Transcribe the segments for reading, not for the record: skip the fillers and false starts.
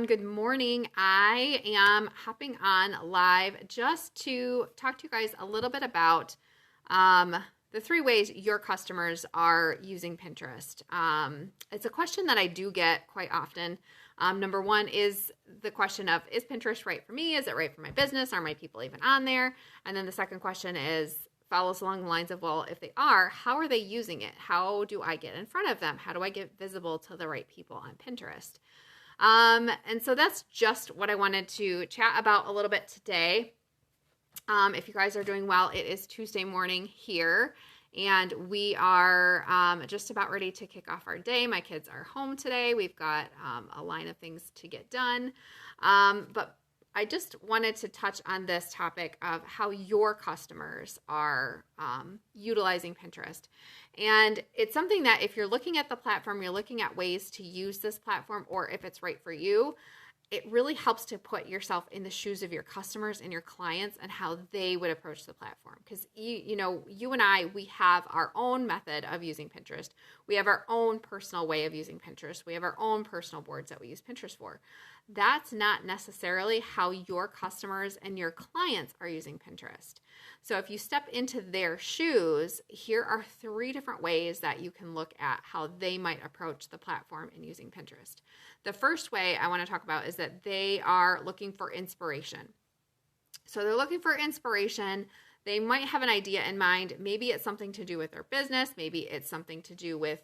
Good morning. I am hopping on live just to talk to you guys a little bit about the 3 ways your customers are using Pinterest. It's a question that I do get quite often. Number 1 is the question of, is Pinterest right for me? Is it right for my business? Are my people even on there? And then the second question follows along the lines of, well, if they are, how are they using it? How do I get in front of them? How do I get visible to the right people on Pinterest? And so that's just what I wanted to chat about a little bit today. If you guys are doing well, it is Tuesday morning here, and we are just about ready to kick off our day. My kids are home today. We've got a line of things to get done. But I just wanted to touch on this topic of how your customers are utilizing Pinterest. And it's something that if you're looking at the platform, you're looking at ways to use this platform, or if it's right for you, it really helps to put yourself in the shoes of your customers and your clients and how they would approach the platform. Because you and I, we have our own method of using Pinterest. We have our own personal way of using Pinterest. We have our own personal boards that we use Pinterest for. That's not necessarily how your customers and your clients are using Pinterest. So if you step into their shoes, here are 3 different ways that you can look at how they might approach the platform in using Pinterest. The first way I want to talk about is that they are looking for inspiration. So they're looking for inspiration. They might have an idea in mind. Maybe it's something to do with their business. Maybe it's something to do with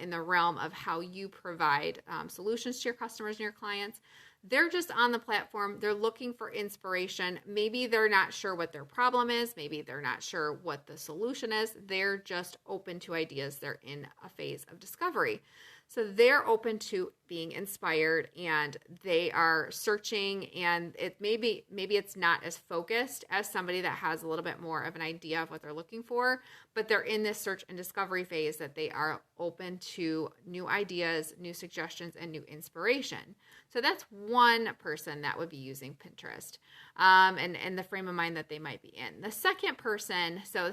in the realm of how you provide solutions to your customers and your clients. They're just on the platform. They're looking for inspiration. Maybe they're not sure what their problem is. Maybe they're not sure what the solution is. They're just open to ideas. They're in a phase of discovery. So they're open to being inspired, and they are searching, and maybe it's not as focused as somebody that has a little bit more of an idea of what they're looking for, but they're in this search and discovery phase that they are open to new ideas, new suggestions, and new inspiration. So that's one person that would be using Pinterest and the frame of mind that they might be in. The second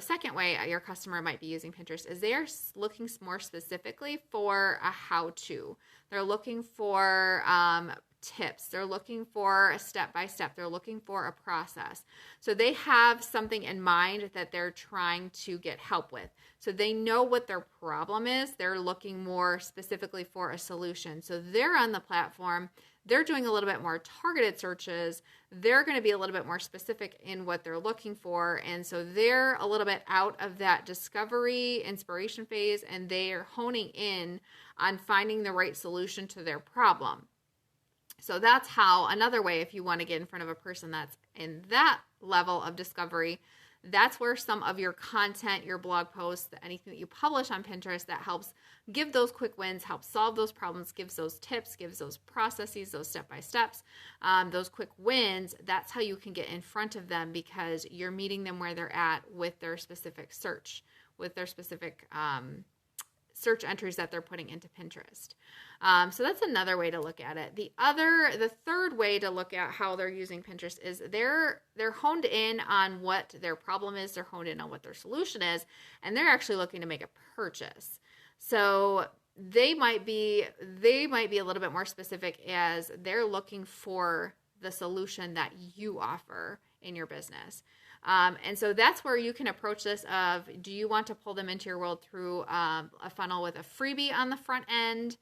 second way your customer might be using Pinterest is they're looking more specifically for a how-to. They're looking for tips. They're looking for a step-by-step. They're looking for a process. So they have something in mind that they're trying to get help with. So they know what their problem is. They're looking more specifically for a solution. So they're on the platform. They're doing a little bit more targeted searches. They're going to be a little bit more specific in what they're looking for. And so they're a little bit out of that discovery, inspiration phase, and they are honing in on finding the right solution to their problem. So that's how, another way, if you want to get in front of a person that's in that level of discovery, that's where some of your content, your blog posts, anything that you publish on Pinterest that helps give those quick wins, helps solve those problems, gives those tips, gives those processes, those step-by-steps, those quick wins, that's how you can get in front of them, because you're meeting them where they're at with their specific search, with their specific search entries that they're putting into Pinterest. So that's another way to look at it. The third way to look at how they're using Pinterest is they're honed in on what their problem is. They're honed in on what their solution is, and they're actually looking to make a purchase. So they might be a little bit more specific, as they're looking for the solution that you offer in your business. And so that's where you can approach this of, do you want to pull them into your world through a funnel with a freebie on the front end,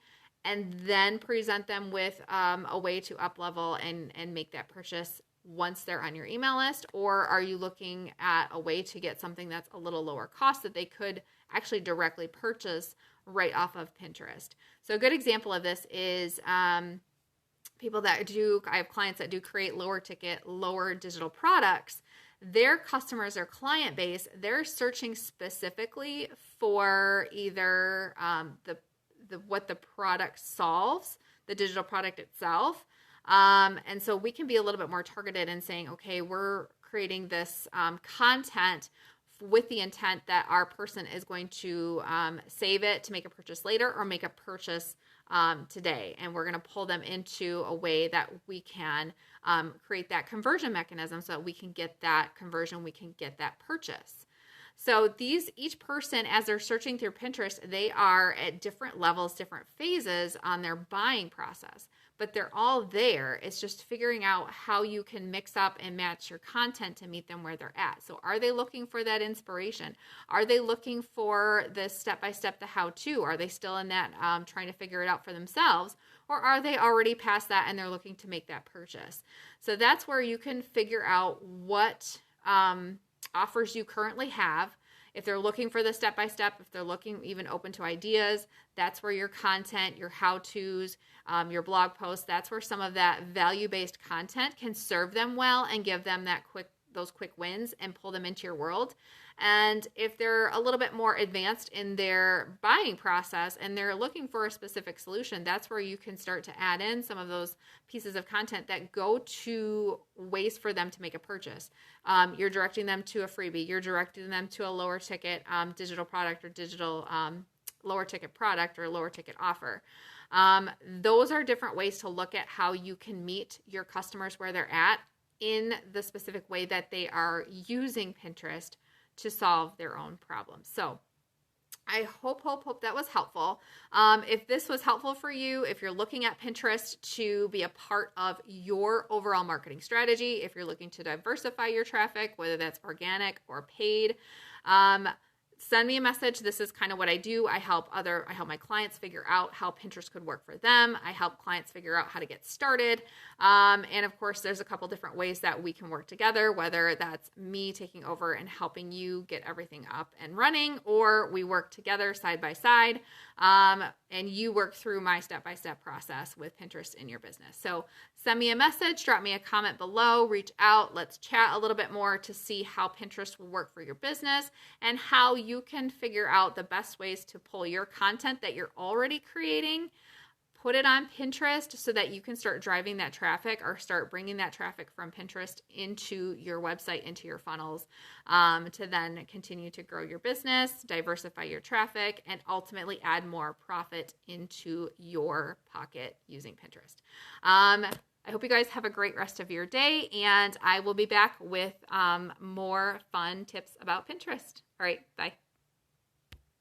and then present them with a way to up level and make that purchase once they're on your email list? Or are you looking at a way to get something that's a little lower cost that they could actually directly purchase right off of Pinterest? So a good example of this is I have clients that do create lower ticket, lower digital products. Their customers, their client base, they're searching specifically for either what the product solves, the digital product itself. And so we can be a little bit more targeted in saying, okay, we're creating this content with the intent that our person is going to save it to make a purchase later, or make a purchase today. And we're going to pull them into a way that we can create that conversion mechanism so that we can get that conversion, we can get that purchase. So each person, as they're searching through Pinterest, they are at different levels, different phases on their buying process. but they're all there. It's just figuring out how you can mix up and match your content to meet them where they're at. So are they looking for that inspiration? Are they looking for the step-by-step, the how-to? Are they still in that trying to figure it out for themselves? Or are they already past that and they're looking to make that purchase? So that's where you can figure out what offers you currently have. If they're looking for the step-by-step, if they're looking even open to ideas, that's where your content, your how-tos, your blog posts, that's where some of that value-based content can serve them well and give them those quick wins and pull them into your world. And if they're a little bit more advanced in their buying process and they're looking for a specific solution, that's where you can start to add in some of those pieces of content that go to ways for them to make a purchase. You're directing them to a freebie. You're directing them to a lower ticket digital product or digital lower ticket product or lower ticket offer. Those are different ways to look at how you can meet your customers where they're at in the specific way that they are using Pinterest to solve their own problems. So I hope that was helpful. If this was helpful for you, if you're looking at Pinterest to be a part of your overall marketing strategy, if you're looking to diversify your traffic, whether that's organic or paid, send me a message. This is kind of what I do. I help my clients figure out how Pinterest could work for them. I help clients figure out how to get started. And of course, there's a couple different ways that we can work together, whether that's me taking over and helping you get everything up and running, or we work together side by side, and you work through my step-by-step process with Pinterest in your business. So send me a message, drop me a comment below, reach out. Let's chat a little bit more to see how Pinterest will work for your business and how you can figure out the best ways to pull your content that you're already creating, put it on Pinterest so that you can start driving that traffic or start bringing that traffic from Pinterest into your website, into your funnels, to then continue to grow your business, diversify your traffic, and ultimately add more profit into your pocket using Pinterest. I hope you guys have a great rest of your day, and I will be back with more fun tips about Pinterest. All right, bye.